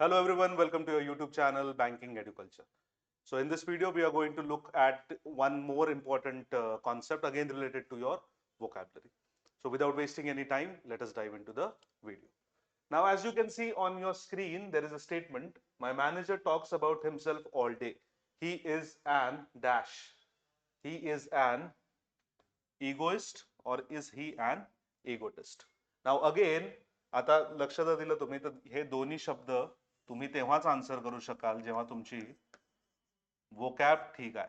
Hello everyone, welcome to your YouTube channel Banking Educulture. So in this video we are going to look at one more important concept again related to your vocabulary. So without wasting any time, let us dive into the video. Now as you can see on your screen, there is a statement. My manager talks about himself all day. He is an dash. He is an egoist or is he an egotist? Now again, आता लक्ष जर दिलं तुम्ही तर हे दोन्ही शब्द तुम्ही तेव्हाच आन्सर करू शकाल जेव्हा तुमची vocab ठीक आहे.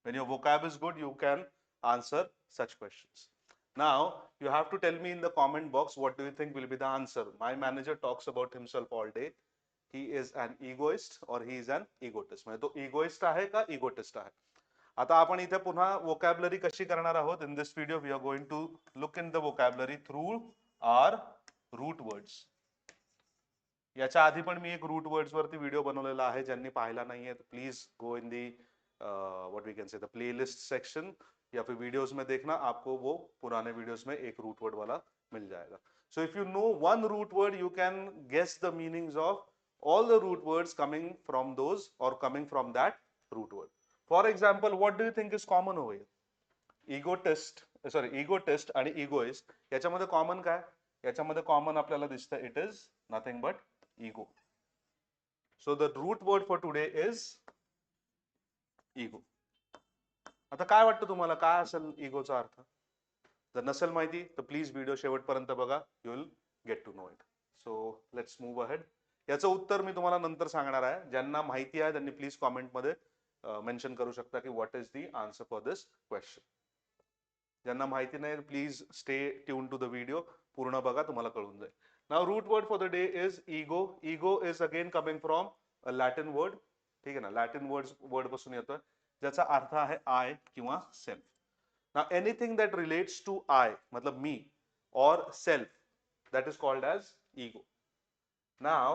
When your vocab is good, you can answer such questions. Now you have to tell me in the comment box what do you think will be the answer. My manager talks about himself all day. He is an egoist or he is an egotist. म्हणजे तो egoist आहे का egotist आहे. आता आपण इथे पुन्हा vocabulary कशी करणार आहोत. In this video we are going to look in the vocabulary through our root words. याच्या आधी पण मी एक रूट वर्ड्स वरती व्हिडिओ बनवलेला आहे. ज्यांनी पाहिला नाहीये तो please go in the what we can say the playlist section या फिर वीडियोस में देखना, आपको वो पुराने वीडियोस में एक रूट वर्ड वाला मिल जाएगा. So if you know one root word, you can guess the meanings of all the root words coming from those or coming from that root word. For example, what do you think is common over here? Egotist आणि egoist याच्यामध्ये common काय? याच्यामध्ये common आपल्याला दिसतं it is nothing but ego. So the root word for today is ego. आता काय वाटतं तुम्हाला काय असेल इगोचा अर्थ? जर नसेल माहिती तर प्लीज व्हिडिओ शेवटपर्यंत बघा. You will get to know it. So let's move ahead. याचं उत्तर मी तुम्हाला नंतर सांगणार आहे. ज्यांना माहिती आहे त्यांनी प्लीज कॉमेंटमध्ये मेन्शन करू शकता की what is the answer for this question. ज्यांना माहिती नाही please stay tuned to the video. पूर्ण बघा, तुम्हाला कळून जाईल. Now root word for the day is ego. Ego is again coming from a Latin word. ठीक आहे ना, लॅटिन वर्ड पासून येतोय ज्याचा अर्थ आहे आय किंवा self. Now anything that relates to I मतलब मी or self, that is called as ego. Now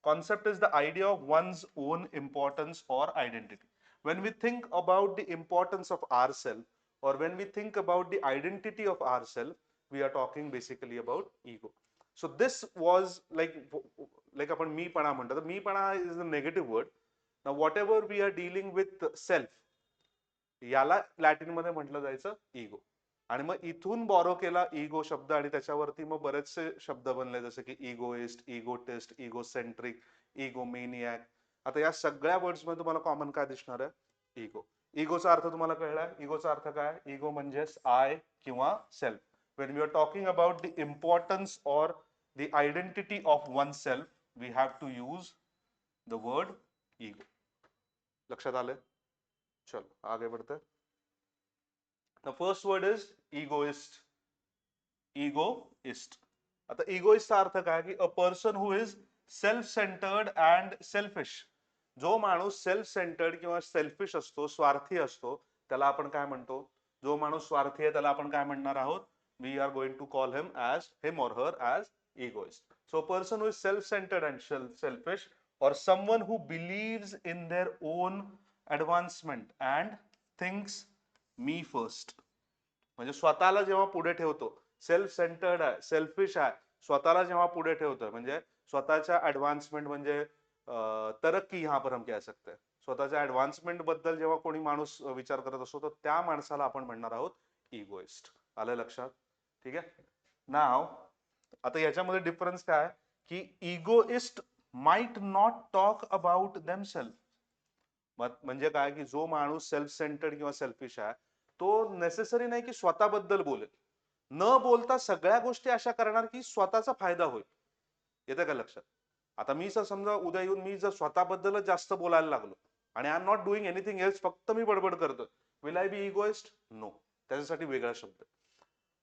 concept is the idea of one's own importance or identity. When we think about the importance of ourself or when we think about the identity of ourself, we are talking basically about ego. So this was like आपण मीपणा म्हणतो तर मीपणा is a negative word. Now whatever we are dealing with self याला Latin मध्ये म्हटलं जायचं इगो. आणि मग इथून borrow केला इगो शब्द आणि त्याच्यावरती मग बरेचसे शब्द बनले जसे की इगोइस्ट, इगोटिस्ट, इगोसेंट्रिक, इगोमेनियक. आता या सगळ्या वर्ड्स मध्ये तुम्हाला कॉमन काय दिसणार आहे? इगो. इगोचा अर्थ तुम्हाला कळलाय? इगोचा अर्थ काय? इगो म्हणजे आय किंवा self. When we are talking about the importance or the identity of oneself, we have to use the word ego. लक्षात आले? चलो आगे बढ़ते. The first word is egoist. Egoist. आता egoist अर्थ काय की a person who is self-centered and selfish. जो माणूस सेल्फ सेंटर्ड किंवा सेल्फिश असतो, स्वार्थी असतो, त्याला आपण काय म्हणतो? जो माणूस स्वार्थी आहे त्याला आपण काय म्हणणार आहोत? We are going to call him or her as egoist. So a person who is self-centered and selfish or someone who believes in their own advancement and thinks me first. म्हणजे स्वतःला जेव्हा पुढे ठेवतो, सेल्फ सेंटर्ड आहे, selfish आहे, स्वतःला जेव्हा पुढे ठेवतो म्हणजे स्वतःच्या ऍडव्हान्समेंट म्हणजे तरक्की यहाँ पर हम कह सकते हैं. स्वतःच्या ऍडव्हान्समेंट बद्दल जेव्हा कोणी माणूस विचार करत असतो तर त्या माणसाला आपण म्हणणार आहोत इगोइस्ट. आलं लक्षात? ठीक आहे. नाव आता याच्यामध्ये डिफरन्स काय की egoist might not talk about themselves. म्हणजे काय की जो माणूस सेल्फ सेंटर्ड किंवा सेल्फिश आहे तो नेसेसरी नाही की स्वतःबद्दल बोलेल. न बोलता सगळ्या गोष्टी अशा करणार की स्वतःचा फायदा होईल. येतं का लक्षात? आता मी जर समजा उद्या येऊन मी जर स्वतःबद्दलच जास्त बोलायला लागलो आणि I am not doing anything else, फक्त मी बडबड करतो, will I be egoist? No. त्याच्यासाठी वेगळा शब्द.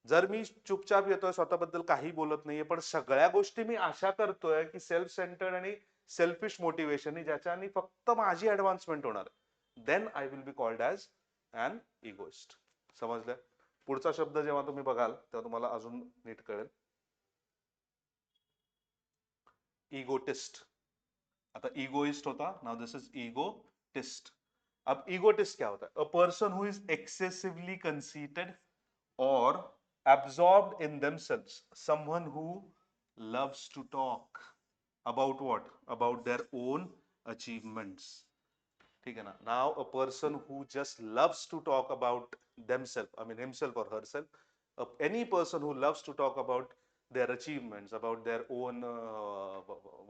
जर मी चुपचाप येतोय, स्वतःबद्दल काही बोलत नाहीये, पण सगळ्या गोष्टी मी अशा करतोय की सेल्फ सेंटर्ड आणि सेल्फिश मोटिवेशन ज्याच्याने फक्त माझी ऍडव्हान्समेंट होणार, then I will be called as an egoist. समजलं? पुढचा शब्द जेव्हा तुम्ही बघाल तेव्हा तुम्हाला अजून नीट कळेल. इगोटिस्ट. आता इगोइस्ट होता, नाउ दिस इज इगोटिस्ट. अब इगोटिस्ट क्या होता है? अ person who is excessively conceited or absorbed in themselves, someone who loves to talk. about what? About their own achievements. ठीक है ना? Now a person who just loves to talk about themselves, I mean himself or herself, any person who loves to talk about their achievements, about their own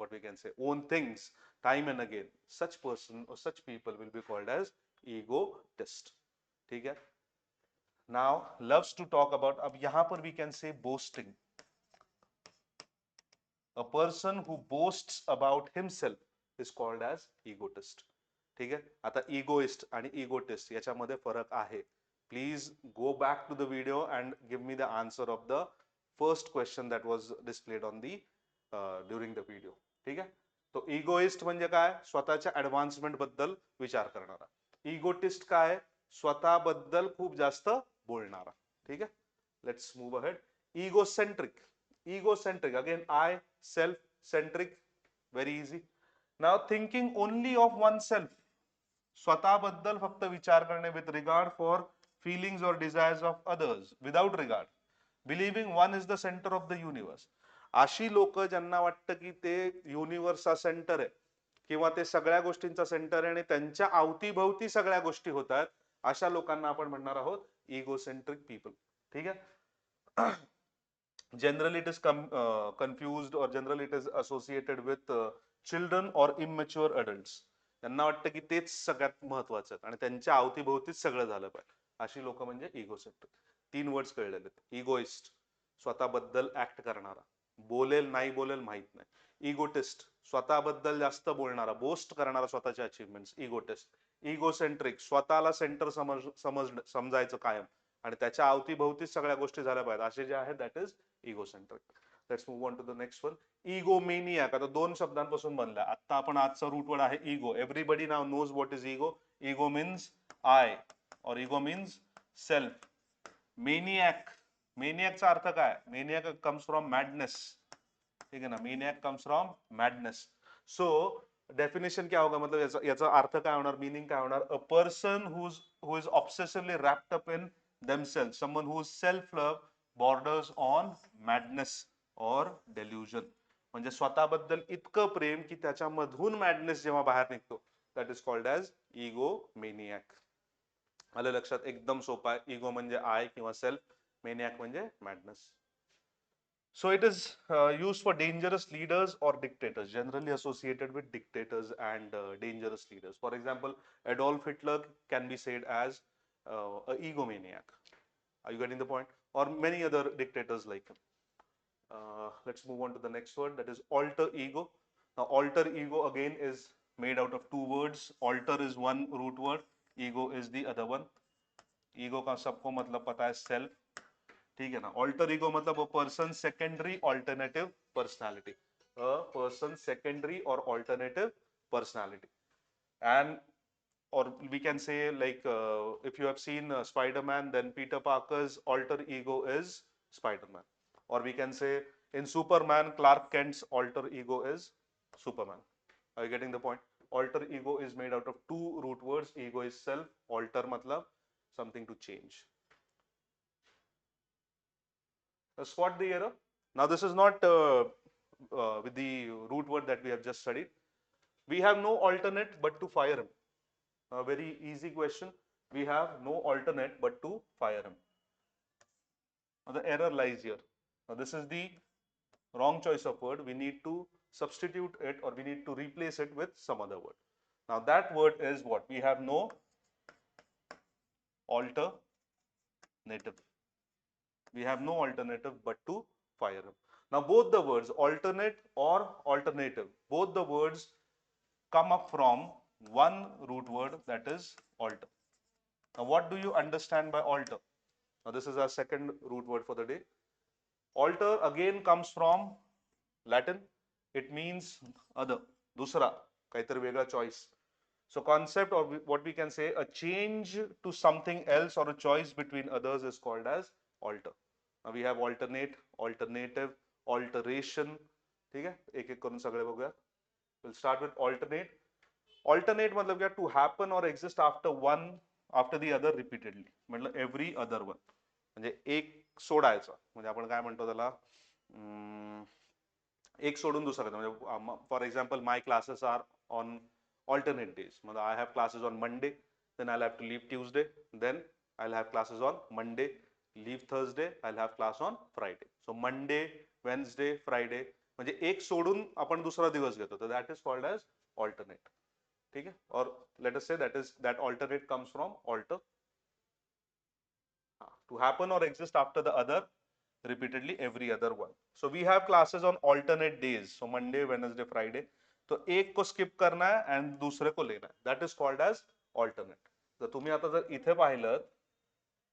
what we can say, own things time and again, such person or such people will be called as egotist. ठीक है? Now loves to talk about, अब यहाँ पर we can say boasting. A person who boasts about himself is called as egotist. ठीक आहे? आता egoist आणि egotist याच्यामध्ये फरक आहे. Please go back to the video and give me the answer of the first question that was displayed on the during the video. ठीक आहे? तो इगोइस्ट म्हणजे काय? स्वतःच्या ऍडव्हान्समेंट बद्दल विचार करणारा. इगोटिस्ट काय? स्वतःबद्दल खूप जास्त बोलणारा. ठीक आहे? Let's move ahead. Egocentric. Egocentric, again I, self-centric, very easy. Now thinking only of oneself, स्वतःबद्दल फक्त विचार करणे with regard for feelings or desires of others, without regard. Believing one is the center of the universe. अशी लोक ज्यांना वाटतं की ते युनिव्हर्सचा सेंटर आहे किंवा ते सगळ्या गोष्टींचा सेंटर आहे आणि त्यांच्या अवतीभवती सगळ्या गोष्टी होतात, अशा लोकांना आपण म्हणणार आहोत इगोसेंट्रिक पीपल. ठीक आहे? Generally it is confused or generally it is associated with children or immature adults. त्यांना वाटतं की तेच सगळ्यात महत्वाचं आहे आणि त्यांच्या अवतीभोवतीच सगळं झालं पाहिजे. अशी लोक म्हणजे इगोसेंट्रिक. 3 वर्ड्स कळलेले. इगोइस्ट, स्वतःबद्दल ऍक्ट करणारा, बोलेल नाही बोलेल माहित नाही. इगोटिस्ट, स्वतःबद्दल जास्त बोलणारा, बोस्ट करणारा स्वतःच्या अचीवमेंट्स, इगोटिस्ट. इगोसेंट्रिक, स्वतःला सेंटर समजायचं कायम आणि त्याच्या अवतीभोवतीच सगळ्या गोष्टी झाल्या पाहिजेत, असे जे आहेत that is egocentric. Let's move on to the next one. Egomaniac. आता 2 शब्दांपासून बनला. आता आपण आजचा रूट वर्ड आहे ego. Everybody now knows what is ego. Ego means I और इगो मीन्स सेल्फ. मेनियॅक, मेनियॅकचा अर्थ काय? Maniac comes from madness. ठीक है ना? Maniac comes from madness. So definition क्या होगा, मतलब याचा अर्थ काय होणार, मीनिंग काय होणार? A person who is obsessively wrapped up in themselves, someone whose self love borders on madness or delusion. म्हणजे स्वतःबद्दल इतकं प्रेम की त्याच्यामधून मॅडनेस जेव्हा बाहेर निघतो, दॅट इज कॉल्ड ॲज इगोमेनियॅक. आलं लक्षात? एकदम सोपा आहे. इगो म्हणजे आय किंवा सेल्फ, मेनियॅक म्हणजे madness. So it is used for dangerous leaders or dictators, generally associated with dictators and dangerous leaders. For example, Adolf Hitler can be said as a egomaniac. Are you getting the point? Or many other dictators like him. Let's move on to the next word, that is alter ego. Now alter ego again is made out of 2 words. Alter is one root word, ego is the other one. Ego का सबको मतलब पता है self. ठीक है ना? Alter ego मतलब a person secondary alternative personality. A person secondary or alternative personality. And or we can say like if you have seen Spider-Man, then Peter Parker's alter ego is Spider-Man. Or we can say in Superman, Clark Kent's alter ego is Superman. Are you getting the point? Alter ego is made out of 2 root words. Ego is self. Alter matlab something to change. Spot the error. Now this is not with the root word that we have just studied. We have no alternate but to fire him. A very easy question. We have no alternate but to fire him. Now the error lies here. Now this is the wrong choice of word. We need to substitute it or we need to replace it with some other word. Now that word is what? We have no alternative. We have no alternative but to fire him. Now both the words alternate or alternative, both the words come up from one root word, that is alter. Now what do you understand by alter? Now this is our second root word for the day. Alter again comes from Latin. It means other, dusra, kaitari vega choice. So concept or what we can say, a change to something else or a choice between others is called as alter. Now we have alternate, alternative, alteration. ठीक है? एक एक करून सगळे बघूया. We'll start with alternate. Alternate मतलब क्या? To happen or exist after one, after the other repeatedly. मतलब every other one. म्हणजे एक सोडायचा. म्हणजे आपण काय म्हणतो त्याला? एक सोडून दुसरा म्हणजे for example my classes are on alternate days. I have classes on Monday, then I'll have to leave Tuesday, then I'll have classes on Monday, leave Thursday, I'll have class on Friday. So Monday, Wednesday, Friday म्हणजे एक सोडून आपण दुसरा दिवस घेतो, तर that is called as alternate. ठीक है? और let us say that alternate comes from alter, to happen or exist after the other repeatedly every other one. So we have classes on alternate days, so Monday, Wednesday, Friday. तो एक को skip करना है and दूसरे को लेना है, that is called as alternate. जर तुम्ही आता जर इथे पाहिलं,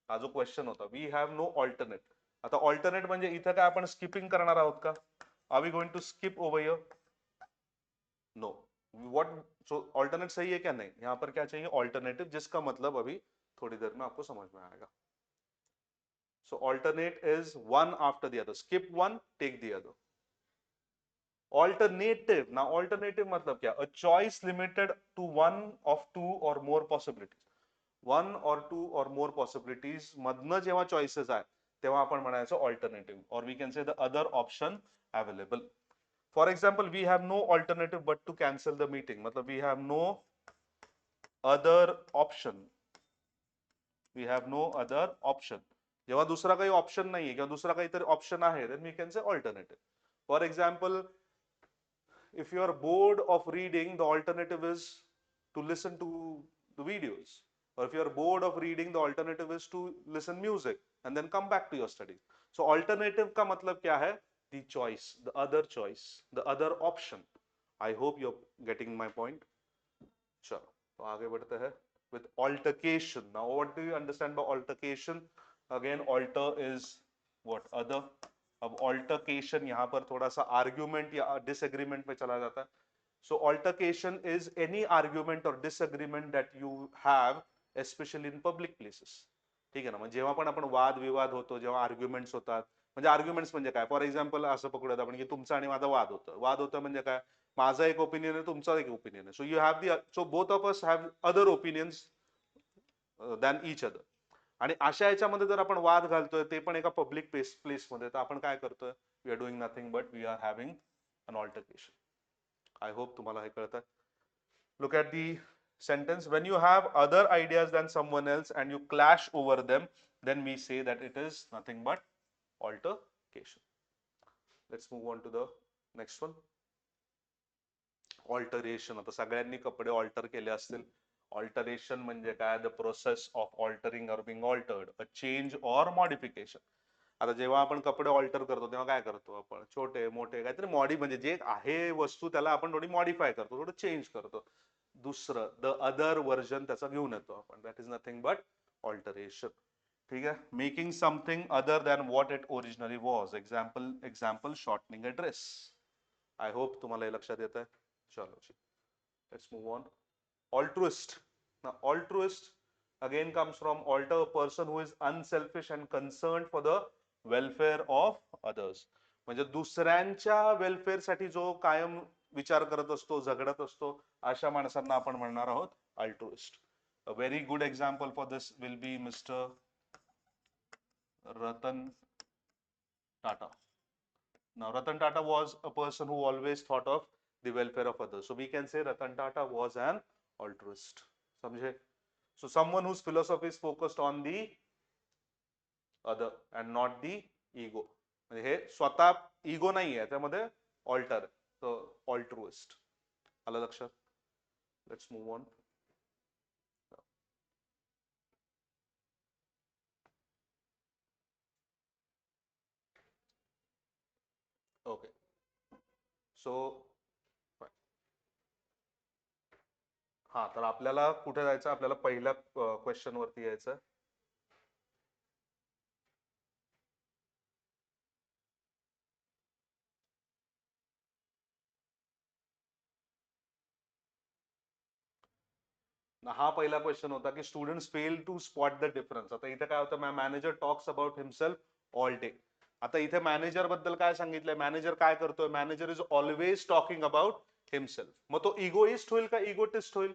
हा जो क्वेश्चन होता, वी हॅव नो ऑल्टरनेट. आता ऑल्टरनेट म्हणजे इथे काय आपण स्किपिंग करणार आहोत का? Are we going to skip over here? No. What, so alternate सही है क्या? नहीं. यहाँ पर क्या चाहिए? ऑल्टरनेटिव, जिसका मतलब अभी थोड़ी देर में आपको समझ में आएगा. So alternate is one after the other. Skip one, take the other. Alternative. Now alternative मतलब क्या? A choice limited to one of two or more possibilities. One or two or more possibilities मधनं जेव्हा choices आहे तेव्हा आपण म्हणायचं alternative, or we can say the other option available. For example, we have no alternative but to cancel the meeting. मतलब we have no other option. We have no other option. जेव्हा दुसरा काही option नाहीये किंवा दुसरा काहीतरी option आहे, then we can say alternative. For example, if you are bored of reading, the alternative is to listen to the videos. Or if you are bored of reading, the alternative is to listen music and then come back to your studies. So alternative का मतलब क्या है? The choice, the other choice, the other option. I hope you're getting my point. चलो तो आगे बढ़ते हैं with altercation. Now what do you understand by altercation? Again, alter is what? Other. अब altercation यहाँ पर थोड़ा सा argument या disagreement में चला जाता है. So altercation is any argument or disagreement that you have, especially in public places. ठीक आहे ना? म्हणजे जेव्हा पण आपण वाद विवाद होतो, जेव्हा आर्ग्युमेंट्स होतात, म्हणजे आर्ग्युमेंट्स म्हणजे काय? फॉर एक्झाम्पल असं पकडूयात आपण की तुमचा आणि माझा वाद होतं म्हणजे काय? माझा एक ओपिनियन आहे, तुमचा एक ओपिनियन आहे. So you have the, so both of us have other opinions than each other. आणि अशा याच्यामध्ये जर आपण वाद घालतोय, ते पण एका पब्लिक प्लेस मध्ये, तर आपण काय करतोय? We are doing nothing but we are having an altercation. I hope तुम्हाला हे कळतंय. Look at the sentence. When you have other ideas than someone else and you clash over them, then we say that it is nothing but altercation. Let's move on to the next one. Alteration. आता सगळ्यांनी कपडे alter केले असतील. Alteration म्हणजे काय? The process of altering or being altered, a change or modification. आता जेव्हा आपण कपडे ऑल्टर करतो तेव्हा काय करतो आपण? छोटे मोठे काहीतरी म्हणजे जे आहे वस्तू त्याला आपण थोडी मॉडिफाय करतो, थोडं चेंज करतो. दुसरं, द अदर व्हर्जन त्याचा घेऊन येतो आपण. That is nothing but alteration. ठीक आहे? Making something other than what it originally was. Example shortening a dress. I hope तुम्हाला हे लक्षात येत आहे. चलो जी, let's move on. Altruist. Now altruist again comes from alter, a person who is unselfish and concerned for the welfare of others. म्हणजे दुसऱ्यांच्या welfare साठी जो कायम विचार करत असतो, झगडत असतो, अशा माणसांना आपण म्हणणार आहोत altruist. A very good example for this will be mister Ratan Tata. Now Ratan Tata was a person who always thought of the welfare of others. So we can say Ratan Tata was an altruist. समझे? So someone whose philosophy is focused on the other and not the ego. म्हणजे हे स्वतः ego नाही आहे त्यामध्ये, alter. So altruist. आलं लक्षात? Let's move on. Okay. So हा, तर आपल्याला कुठे जायचं? आपल्याला पहिल्या क्वेश्चन वरती यायचं. हा पहिला क्वेश्चन होता की students fail to spot the difference. आता इथे काय होतं? Manager talks about himself all day. आता इथे मॅनेजर बद्दल काय सांगितलंय? मॅनेजर काय करतोय? Manager is always talking about himself. मग तो इगोइस्ट होईल का इगोटिस्ट होईल?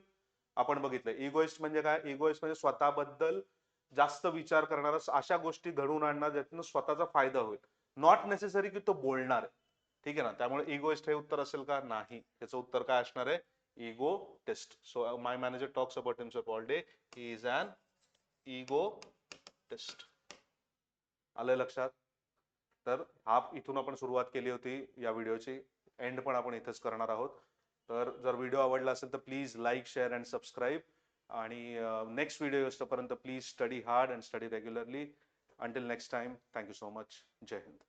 आपण बघितलं इगोइस्ट म्हणजे काय? इगोइस्ट म्हणजे स्वतःबद्दल जास्त विचार करणारा, अशा गोष्टी घडवून आणणार ज्यातून स्वतःचा फायदा होईल. नॉट नेसेसरी की तो बोलणार आहे. ठीक आहे ना. त्यामुळे इगोइस्ट हे उत्तर असेल का? नाही. त्याचं उत्तर काय असणार आहे? Egotist. So my manager talks about himself all day. He is an egotist. आलं लक्षात? तर हा इथून आपण सुरुवात केली होती या व्हिडिओची. एंड पण आपण इथेच करणार आहोत. तर जर व्हिडिओ आवडला असेल तर please like, share and subscribe. आणि नेक्स्ट व्हिडिओ येऊपर्यंत please study hard and study regularly. Until next time, thank you so much. Jai Hind.